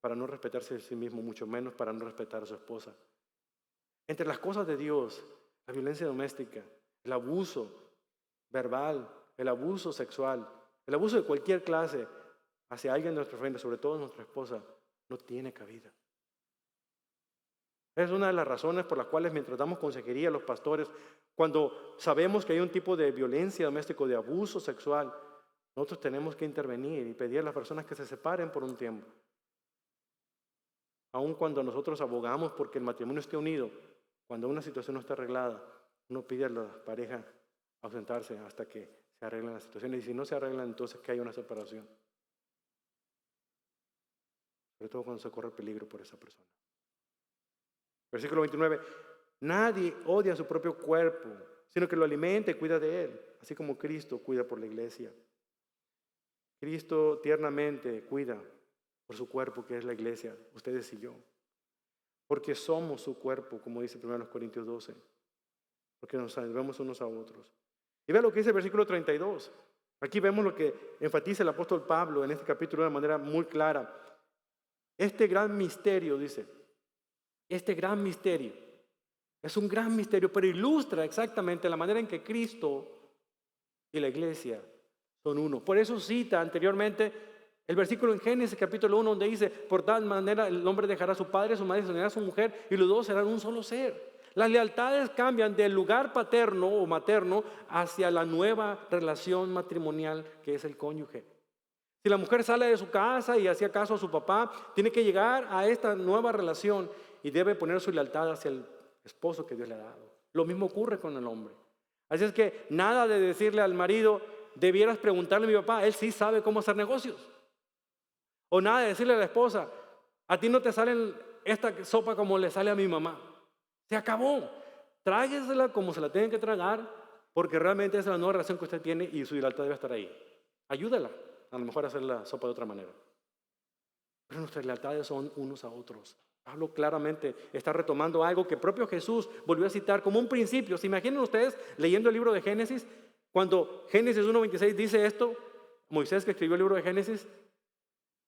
para no respetarse a sí mismo, mucho menos para no respetar a su esposa. Entre las cosas de Dios, la violencia doméstica, el abuso verbal, el abuso sexual, el abuso de cualquier clase hacia alguien de nuestra familia, sobre todo nuestra esposa, no tiene cabida. Es una de las razones por las cuales mientras damos consejería a los pastores, cuando sabemos que hay un tipo de violencia doméstica, de abuso sexual, nosotros tenemos que intervenir y pedir a las personas que se separen por un tiempo. Aun cuando nosotros abogamos porque el matrimonio esté unido, cuando una situación no está arreglada, uno pide a la pareja ausentarse hasta que se arreglen las situaciones. Y si no se arreglan, entonces que haya una separación. Sobre todo cuando se corre peligro por esa persona. Versículo 29. Nadie odia a su propio cuerpo, sino que lo alimenta y cuida de él, así como Cristo cuida por la iglesia. Cristo tiernamente cuida por su cuerpo, que es la iglesia, ustedes y yo. Porque somos su cuerpo, como dice 1 Corintios 12. Porque nos ayudamos unos a otros. Y vea lo que dice el versículo 32. Aquí vemos lo que enfatiza el apóstol Pablo en este capítulo de una manera muy clara. Este gran misterio, dice, este gran misterio, es un gran misterio, pero ilustra exactamente la manera en que Cristo y la iglesia son uno. Por eso cita anteriormente el versículo en Génesis capítulo 1 donde dice, por tal manera el hombre dejará a su padre, a su madre, se unirá a su mujer y los dos serán un solo ser. Las lealtades cambian del lugar paterno o materno hacia la nueva relación matrimonial que es el cónyuge. Si la mujer sale de su casa y hacía caso a su papá, tiene que llegar a esta nueva relación y debe poner su lealtad hacia el esposo que Dios le ha dado. Lo mismo ocurre con el hombre. Así es que nada de decirle al marido, debieras preguntarle a mi papá, él sí sabe cómo hacer negocios. O nada de decirle a la esposa, a ti no te sale esta sopa como le sale a mi mamá. Se acabó. Tráguesela como se la tienen que tragar, porque realmente esa es la nueva relación que usted tiene y su lealtad debe estar ahí. Ayúdala, a lo mejor a hacer la sopa de otra manera. Pero nuestras lealtades son unos a otros. Pablo claramente está retomando algo que propio Jesús volvió a citar como un principio. ¿Se imaginan ustedes leyendo el libro de Génesis? Cuando Génesis 1:26 dice esto, Moisés que escribió el libro de Génesis,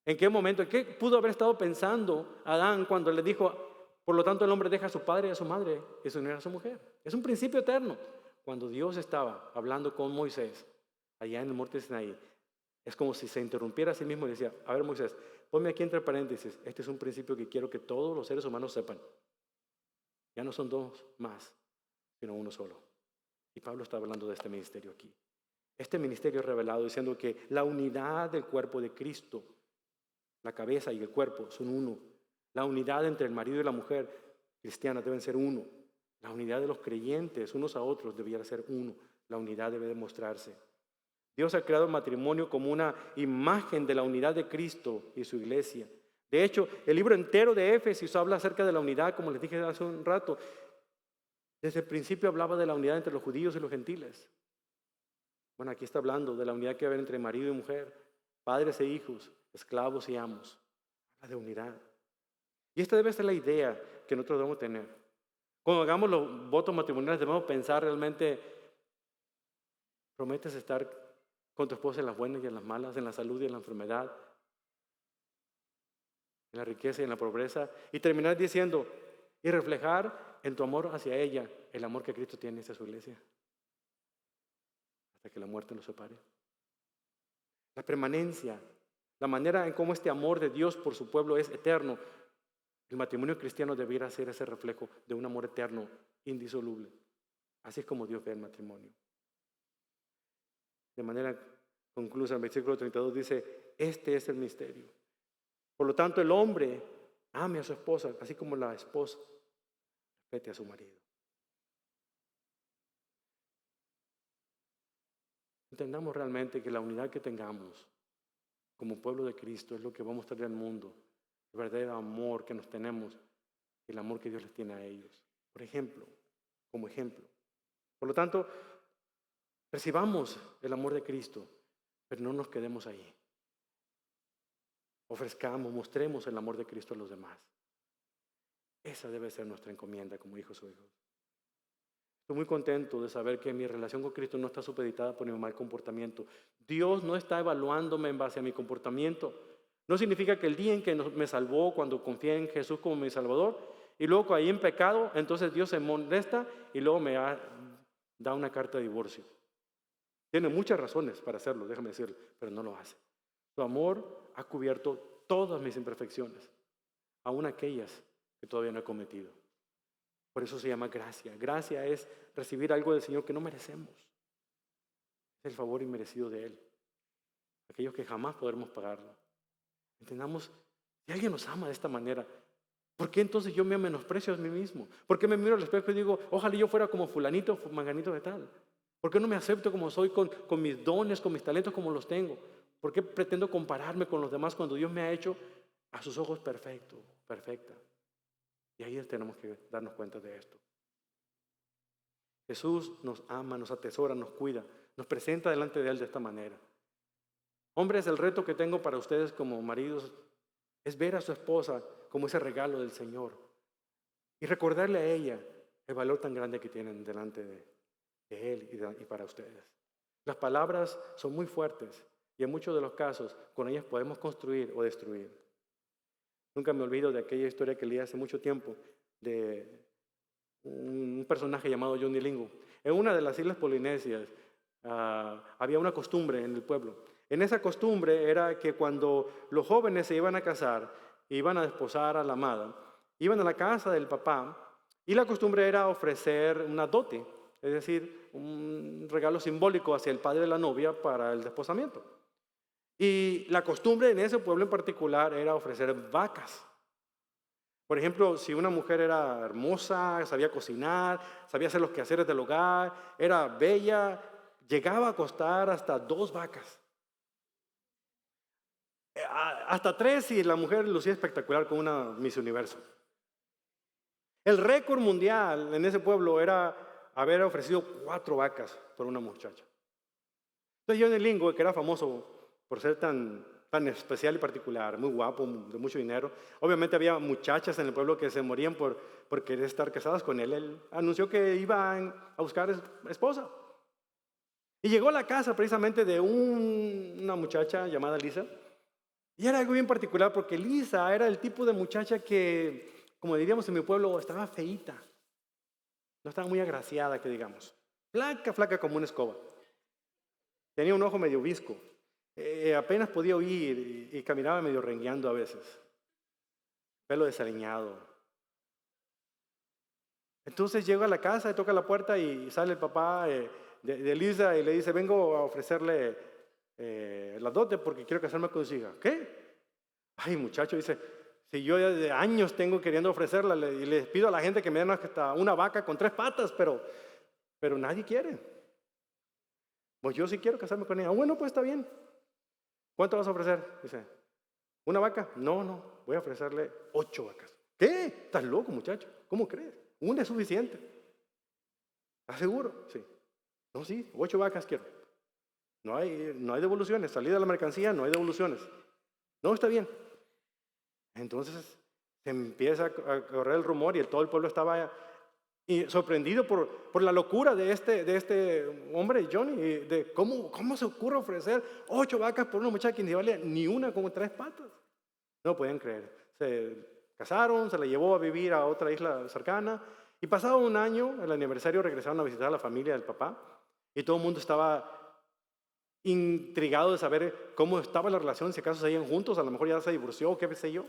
¿en qué momento, en qué pudo haber estado pensando Adán cuando le dijo, por lo tanto el hombre deja a su padre y a su madre y se unirá a su mujer? Es un principio eterno. Cuando Dios estaba hablando con Moisés allá en el monte de Sinaí, es como si se interrumpiera a sí mismo y decía, a ver Moisés, ponme aquí entre paréntesis, este es un principio que quiero que todos los seres humanos sepan. Ya no son dos más, sino uno solo. Y Pablo está hablando de este ministerio aquí. Este ministerio es revelado diciendo que la unidad del cuerpo de Cristo, la cabeza y el cuerpo son uno. La unidad entre el marido y la mujer cristiana deben ser uno. La unidad de los creyentes unos a otros debiera ser uno. La unidad debe demostrarse. Dios ha creado el matrimonio como una imagen de la unidad de Cristo y su iglesia. De hecho, el libro entero de Éfesos habla acerca de la unidad, como les dije hace un rato. Desde el principio hablaba de la unidad entre los judíos y los gentiles. Bueno, aquí está hablando de la unidad que va a haber entre marido y mujer, padres e hijos, esclavos y amos. Habla de unidad. Y esta debe ser la idea que nosotros debemos tener. Cuando hagamos los votos matrimoniales debemos pensar realmente, ¿prometes estar con tu esposa en las buenas y en las malas, en la salud y en la enfermedad, en la riqueza y en la pobreza? Y terminar diciendo, y reflejar en tu amor hacia ella el amor que Cristo tiene hacia su iglesia, hasta que la muerte nos separe. La permanencia, la manera en cómo este amor de Dios por su pueblo es eterno. El matrimonio cristiano debiera ser ese reflejo de un amor eterno, indisoluble. Así es como Dios ve el matrimonio. De manera conclusa, el versículo 32 dice, este es el misterio. Por lo tanto, el hombre ame a su esposa, así como la esposa respete a su marido. Entendamos realmente que la unidad que tengamos como pueblo de Cristo es lo que vamos a traer al mundo. El verdadero amor que nos tenemos y el amor que Dios les tiene a ellos. Por ejemplo, como ejemplo. Por lo tanto, recibamos el amor de Cristo, pero no nos quedemos ahí. Ofrezcamos, mostremos el amor de Cristo a los demás. Esa debe ser nuestra encomienda como hijos o hijos. Estoy muy contento de saber que mi relación con Cristo no está supeditada por mi mal comportamiento. Dios no está evaluándome en base a mi comportamiento. No significa que el día en que me salvó, cuando confié en Jesús como mi Salvador, y luego caí en pecado, entonces Dios se molesta y luego me da una carta de divorcio. Tiene muchas razones para hacerlo, déjame decirlo, pero no lo hace. Su amor ha cubierto todas mis imperfecciones, aun aquellas que todavía no he cometido. Por eso se llama gracia. Gracia es recibir algo del Señor que no merecemos. Es el favor inmerecido de Él. Aquellos que jamás podremos pagarlo. Entendamos, si alguien nos ama de esta manera, ¿Por qué entonces yo me menosprecio a mí mismo? ¿Por qué me miro al espejo y digo, ojalá yo fuera como fulanito, manganito de tal? ¿Por qué no me acepto como soy con mis dones, con mis talentos como los tengo? ¿Por qué pretendo compararme con los demás cuando Dios me ha hecho a sus ojos perfecto, perfecta? Y ahí tenemos que darnos cuenta de esto. Jesús nos ama, nos atesora, nos cuida, nos presenta delante de Él de esta manera. Hombres, el reto que tengo para ustedes como maridos es ver a su esposa como ese regalo del Señor y recordarle a ella el valor tan grande que tienen delante de Él y para ustedes. Las palabras son muy fuertes y en muchos de los casos con ellas podemos construir o destruir. Nunca me olvido de aquella historia que leí hace mucho tiempo de un personaje llamado Johnny Lingo. En una de las islas polinesias había una costumbre en el pueblo. En esa costumbre era que cuando los jóvenes se iban a casar, iban a desposar a la amada, iban a la casa del papá y la costumbre era ofrecer una dote, es decir, un regalo simbólico hacia el padre de la novia para el desposamiento. Y la costumbre en ese pueblo en particular era ofrecer vacas. Por ejemplo, si una mujer era hermosa, sabía cocinar, sabía hacer los quehaceres del hogar, era bella, llegaba a costar hasta 2 vacas. Hasta 3 si la mujer lucía espectacular con una Miss Universo. El récord mundial en ese pueblo era haber ofrecido 4 vacas por una muchacha. Entonces Johnny Lingo, que era famoso por ser tan especial y particular, muy guapo, de mucho dinero, obviamente había muchachas en el pueblo que se morían por querer estar casadas con él. Él anunció que iban a buscar esposa. Y llegó a la casa precisamente de una muchacha llamada Lisa. Y era algo bien particular porque Lisa era el tipo de muchacha que, como diríamos en mi pueblo, estaba feíta. No estaba muy agraciada, que digamos. Flaca, flaca como una escoba. Tenía un ojo medio visco. Apenas podía oír y caminaba medio rengueando a veces. Pelo desaliñado. Entonces llega a la casa, toca la puerta y sale el papá de Lisa y le dice, vengo a ofrecerle la dote porque quiero casarme con su hija. ¿Qué? Ay, muchacho, dice, si yo desde años tengo queriendo ofrecerla y les pido a la gente que me den hasta una vaca con 3 patas, pero nadie quiere. Pues yo sí quiero casarme con ella. Bueno, pues está bien. ¿Cuánto vas a ofrecer? Dice, ¿una vaca? No, voy a ofrecerle 8 vacas. ¿Qué? ¿Estás loco, muchacho? ¿Cómo crees? Una es suficiente. ¿Estás seguro? Sí. No, sí, 8 vacas quiero. No hay devoluciones. Salida de la mercancía, no hay devoluciones. No, está bien. Entonces se empieza a correr el rumor y todo el pueblo estaba sorprendido por la locura de este hombre, Johnny, de cómo se ocurre ofrecer 8 vacas por una muchacha que ni valía ni una con 3 patas. No podían creer. Se casaron, se la llevó a vivir a otra isla cercana y pasado un año, el aniversario, regresaron a visitar a la familia del papá y todo el mundo estaba intrigado de saber cómo estaba la relación, si acaso seguían juntos, a lo mejor ya se divorció, qué sé yo.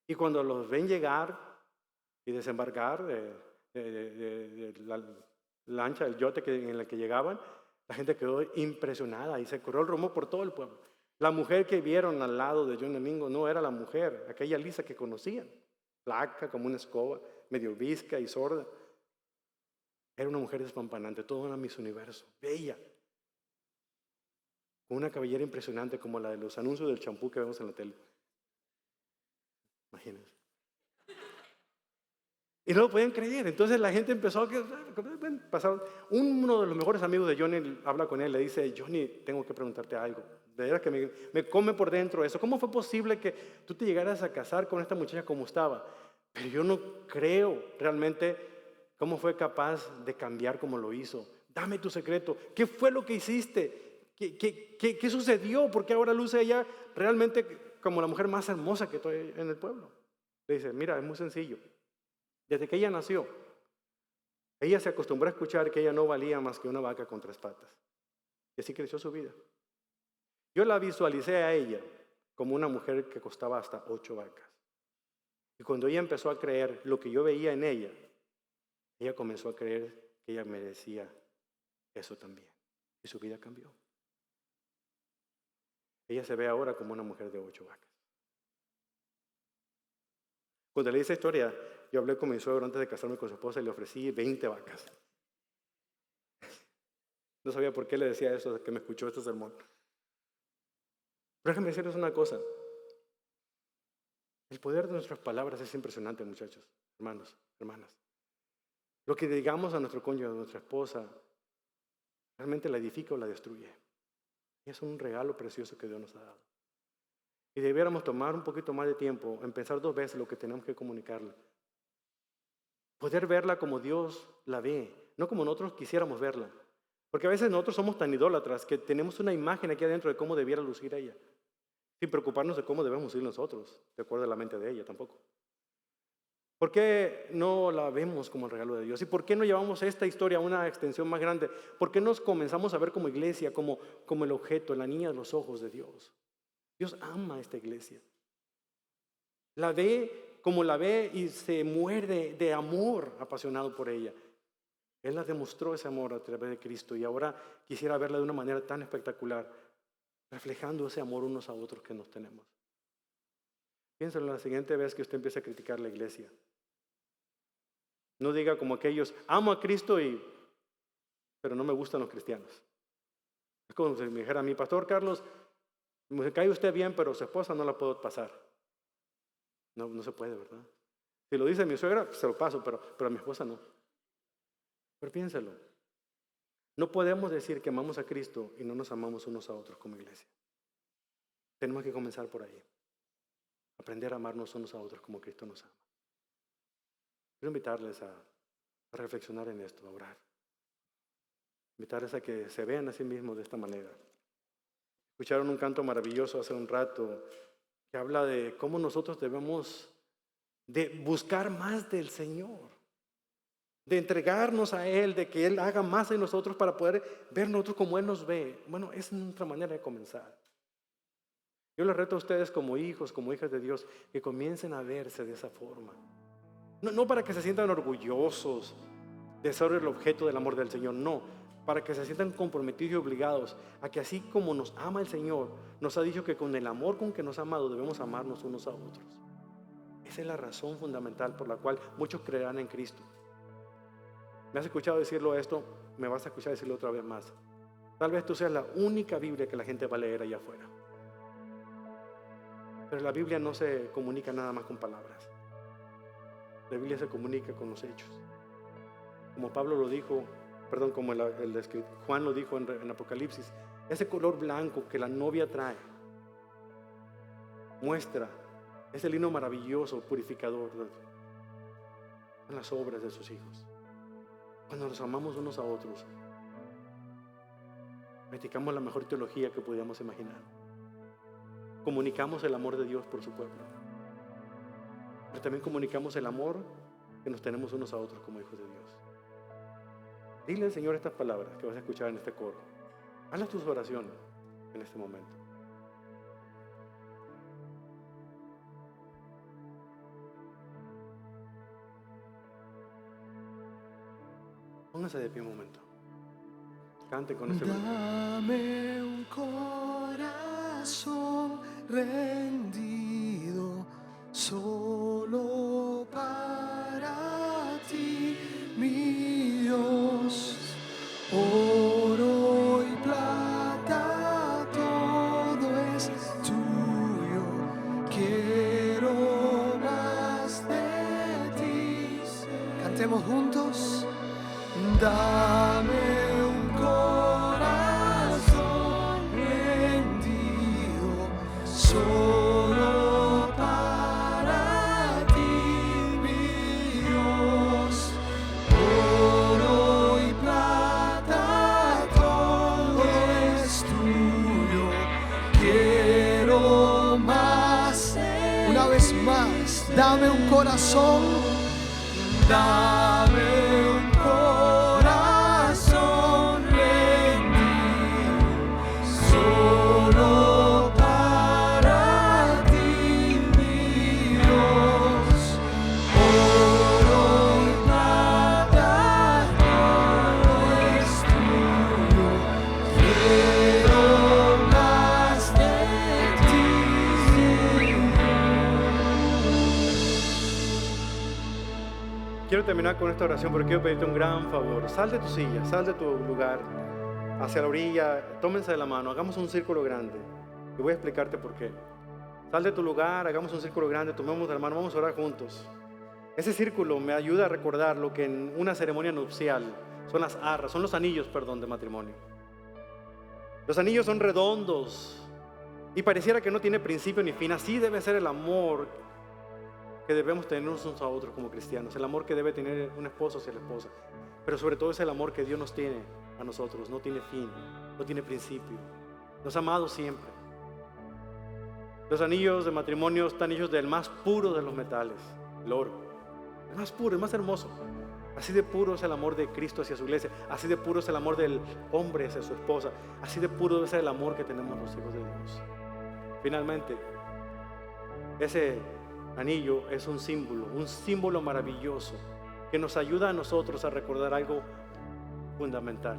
Y cuando los ven llegar y desembarcar de la lancha, el yote en el que llegaban, la gente quedó impresionada y se corrió el rumor por todo el pueblo. La mujer que vieron al lado de Johnny Lingo no era la mujer, aquella Lisa que conocían, flaca como una escoba, medio visca y sorda. Era una mujer despampanante, toda una Miss Universo, bella, con una cabellera impresionante como la de los anuncios del champú que vemos en la tele. Imagínense. Y no lo podían creer. Entonces la gente empezó a pasar. Uno de los mejores amigos de Johnny habla con él, le dice, Johnny, tengo que preguntarte algo. De verdad que me come por dentro eso. ¿Cómo fue posible que tú te llegaras a casar con esta muchacha como estaba? Pero yo no creo realmente cómo fue capaz de cambiar como lo hizo. Dame tu secreto. ¿Qué fue lo que hiciste? ¿Qué sucedió? ¿Por qué ahora luce ella realmente como la mujer más hermosa que estoy en el pueblo? Le dice, mira, es muy sencillo. Desde que ella nació, ella se acostumbró a escuchar que ella no valía más que una vaca con 3 patas. Y así creció su vida. Yo la visualicé a ella como una mujer que costaba hasta 8 vacas. Y cuando ella empezó a creer lo que yo veía en ella comenzó a creer que ella merecía eso también. Y su vida cambió. Ella se ve ahora como una mujer de 8 vacas. Cuando leí esa historia, yo hablé con mi suegro antes de casarme con su esposa y le ofrecí 20 vacas. No sabía por qué le decía eso, hasta que me escuchó este sermón. Pero déjenme decirles una cosa. El poder de nuestras palabras es impresionante, muchachos, hermanos, hermanas. Lo que digamos a nuestro cónyuge, a nuestra esposa, realmente la edifica o la destruye. Y es un regalo precioso que Dios nos ha dado. Y debiéramos tomar un poquito más de tiempo en pensar 2 veces lo que tenemos que comunicarle. Poder verla como Dios la ve, no como nosotros quisiéramos verla. Porque a veces nosotros somos tan idólatras que tenemos una imagen aquí adentro de cómo debiera lucir ella, sin preocuparnos de cómo debemos ir nosotros, de acuerdo a la mente de ella tampoco. ¿Por qué no la vemos como el regalo de Dios? ¿Y por qué no llevamos esta historia a una extensión más grande? ¿Por qué nos comenzamos a ver como iglesia, como el objeto, la niña de los ojos de Dios? Dios ama a esta iglesia. La ve como la ve y se muerde de amor apasionado por ella. Él la demostró ese amor a través de Cristo y ahora quisiera verla de una manera tan espectacular, reflejando ese amor unos a otros que nos tenemos. Piénsalo la siguiente vez que usted empiece a criticar la iglesia. No diga como aquellos, amo a Cristo pero no me gustan los cristianos. Es como si me dijera a mi pastor Carlos, me cae usted bien, pero su esposa no la puedo pasar. No se puede, ¿verdad? Si lo dice mi suegra, se lo paso, pero a mi esposa no. Pero piénsalo. No podemos decir que amamos a Cristo y no nos amamos unos a otros como iglesia. Tenemos que comenzar por ahí. Aprender a amarnos unos a otros como Cristo nos ama. Quiero invitarles a reflexionar en esto, a orar. Invitarles a que se vean a sí mismos de esta manera. Escucharon un canto maravilloso hace un rato que habla de cómo nosotros debemos de buscar más del Señor, de entregarnos a Él, de que Él haga más en nosotros para poder ver nosotros como Él nos ve. Bueno, es nuestra manera de comenzar. Yo les reto a ustedes como hijos, como hijas de Dios, que comiencen a verse de esa forma. No para que se sientan orgullosos de ser el objeto del amor del Señor, no. Para que se sientan comprometidos y obligados a que así como nos ama el Señor, nos ha dicho que con el amor con que nos ha amado debemos amarnos unos a otros. Esa es la razón fundamental por la cual muchos creerán en Cristo. ¿Me has escuchado decirlo esto? Me vas a escuchar decirlo otra vez más. Tal vez tú seas la única Biblia que la gente va a leer allá afuera. Pero la Biblia no se comunica nada más con palabras. La Biblia se comunica con los hechos. Como Pablo lo dijo, como Juan lo dijo en Apocalipsis, ese color blanco que la novia trae muestra ese lino maravilloso, purificador en las obras de sus hijos. Cuando nos amamos unos a otros, practicamos la mejor teología que podíamos imaginar. Comunicamos el amor de Dios por su pueblo, pero también comunicamos el amor que nos tenemos unos a otros como hijos de Dios. Dile al Señor estas palabras que vas a escuchar en este coro. Hazlas tus oraciones en este momento. Póngase de pie un momento. Cante con ese volumen. Dame un corazón rendido solo para ti, mi Dios. Oro y plata, todo es tuyo. Quiero más de ti. Cantemos juntos. Dame un corazón rendido solo para ti, mi Dios. Oro y plata, todo es tuyo. Quiero más. Una vez más, dame un corazón. Dame un corazón rendido solo para ti, mi Dios. Oro y plata, todo es tuyo. Quiero más de ti. quiero terminar con esta oración, pero quiero pedirte un gran favor. Sal de tu silla, sal de tu lugar, hacia la orilla, tómense de la mano, hagamos un círculo grande. Y voy a explicarte por qué. Sal de tu lugar, hagamos un círculo grande, tomemos de la mano, vamos a orar juntos. Ese círculo me ayuda a recordar lo que en una ceremonia nupcial son las arras, son los anillos, de matrimonio. Los anillos son redondos y pareciera que no tiene principio ni fin. Así debe ser el amor que debemos tener unos a otros como cristianos, el amor que debe tener un esposo hacia la esposa, pero sobre todo es el amor que Dios nos tiene a nosotros. No tiene fin, no tiene principio, nos ha amado siempre. Los anillos de matrimonio están hechos del más puro de los metales, el oro, el más puro, el más hermoso. Así de puro es el amor de Cristo hacia su iglesia, así de puro es el amor del hombre hacia su esposa, así de puro debe ser el amor que tenemos los hijos de Dios. Finalmente, ese anillo es un símbolo maravilloso que nos ayuda a nosotros a recordar algo fundamental.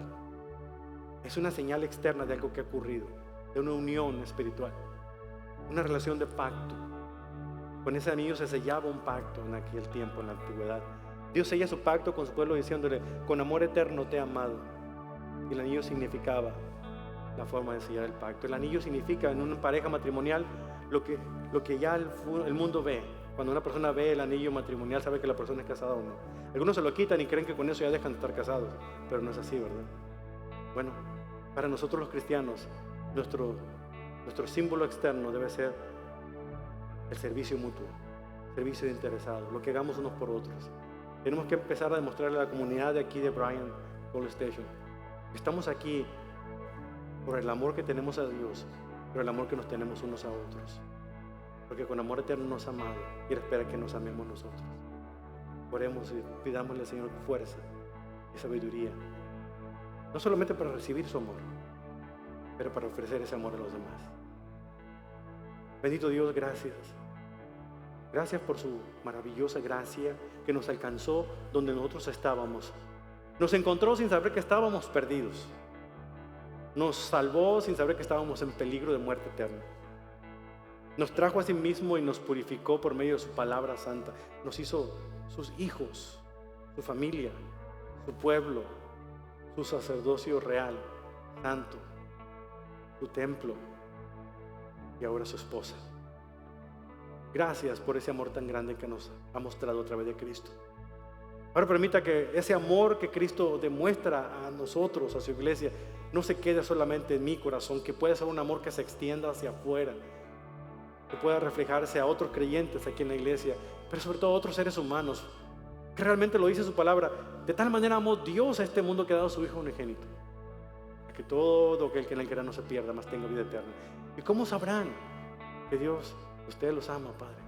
Es una señal externa de algo que ha ocurrido, de una unión espiritual, una relación de pacto. Con ese anillo se sellaba un pacto en aquel tiempo, en la antigüedad. Dios sella su pacto con su pueblo diciéndole: con amor eterno te he amado. Y el anillo significaba la forma de sellar el pacto. El anillo significa en una pareja matrimonial lo que ya el mundo ve. Cuando una persona ve el anillo matrimonial, sabe que la persona es casada o no. Algunos se lo quitan y creen que con eso ya dejan de estar casados, pero no es así, ¿verdad? Bueno, para nosotros los cristianos, nuestro símbolo externo debe ser el servicio mutuo, servicio de interesados, lo que hagamos unos por otros. Tenemos que empezar a demostrarle a la comunidad de aquí de Bryan Gold Station que estamos aquí por el amor que tenemos a Dios, por el amor que nos tenemos unos a otros. Porque con amor eterno nos ha amado y Él espera que nos amemos nosotros. Oremos y pidámosle al Señor fuerza y sabiduría, no solamente para recibir su amor, pero para ofrecer ese amor a los demás. Bendito Dios, gracias. Gracias por su maravillosa gracia que nos alcanzó donde nosotros estábamos. Nos encontró sin saber que estábamos perdidos. Nos salvó sin saber que estábamos en peligro de muerte eterna. Nos trajo a sí mismo y nos purificó por medio de su palabra santa. Nos hizo sus hijos, su familia, su pueblo, su sacerdocio real, santo, su templo y ahora su esposa. Gracias por ese amor tan grande que nos ha mostrado a través de Cristo. Ahora permita que ese amor que Cristo demuestra a nosotros, a su iglesia, no se quede solamente en mi corazón, que pueda ser un amor que se extienda hacia afuera, que pueda reflejarse a otros creyentes aquí en la iglesia, pero sobre todo a otros seres humanos, que realmente lo dice su palabra. De tal manera amó Dios a este mundo que ha dado a su Hijo unigénito, para que todo aquel que en él crea no se pierda, mas tenga vida eterna. ¿Y cómo sabrán que Dios, usted los ama, Padre?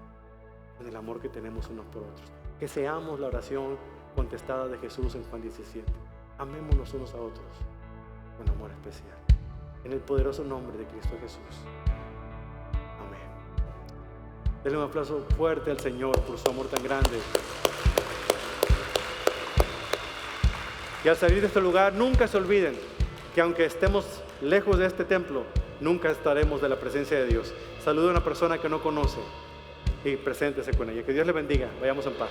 Con el amor que tenemos unos por otros. Que seamos la oración contestada de Jesús en Juan 17. Amémonos unos a otros con amor especial. En el poderoso nombre de Cristo Jesús. Amén. Denle un aplauso fuerte al Señor por su amor tan grande. Y al salir de este lugar, nunca se olviden que aunque estemos lejos de este templo, nunca estaremos de la presencia de Dios. Salude a una persona que no conoce y preséntese con ella. Que Dios le bendiga. Vayamos en paz.